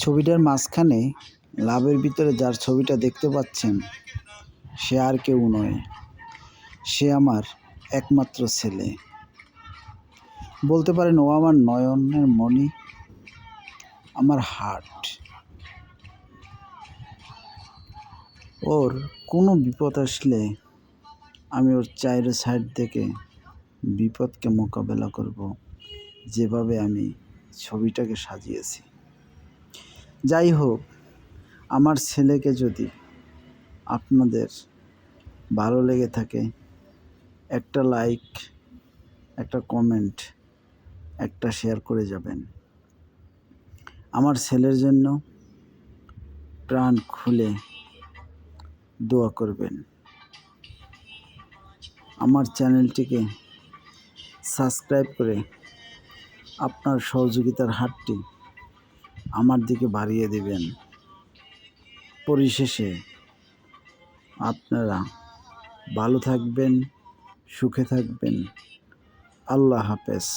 ছবিটার মাঝখানে লাভের ভিতরে যার ছবিটা দেখতে পাচ্ছেন সে আর কেউ নয়, সে আমার একমাত্র ছেলে। বলতে পারেন ও আমার নয়নের মণি, আমার হার্ট। ওর কোনো বিপদ আসলে আমি ওর চাইরে সাইড থেকে বিপদকে মোকাবেলা করব, যেভাবে আমি ছবিটাকে সাজিয়েছি। যাই হোক, আমার ছেলেকে যদি আপনাদের ভালো লেগে থাকে, একটা লাইক, একটা কমেন্ট, একটা শেয়ার করে যাবেন। আমার ছেলের জন্য প্রাণ খুলে দোয়া করবেন। আমার চ্যানেলটিকে সাবস্ক্রাইব করে আপনার সহযোগিতার হাতটি আমার দিকে বাড়িয়ে দেবেন। পরিশেষে আপনারা ভালো থাকবেন, সুখে থাকবেন। আল্লাহ হাফেজ।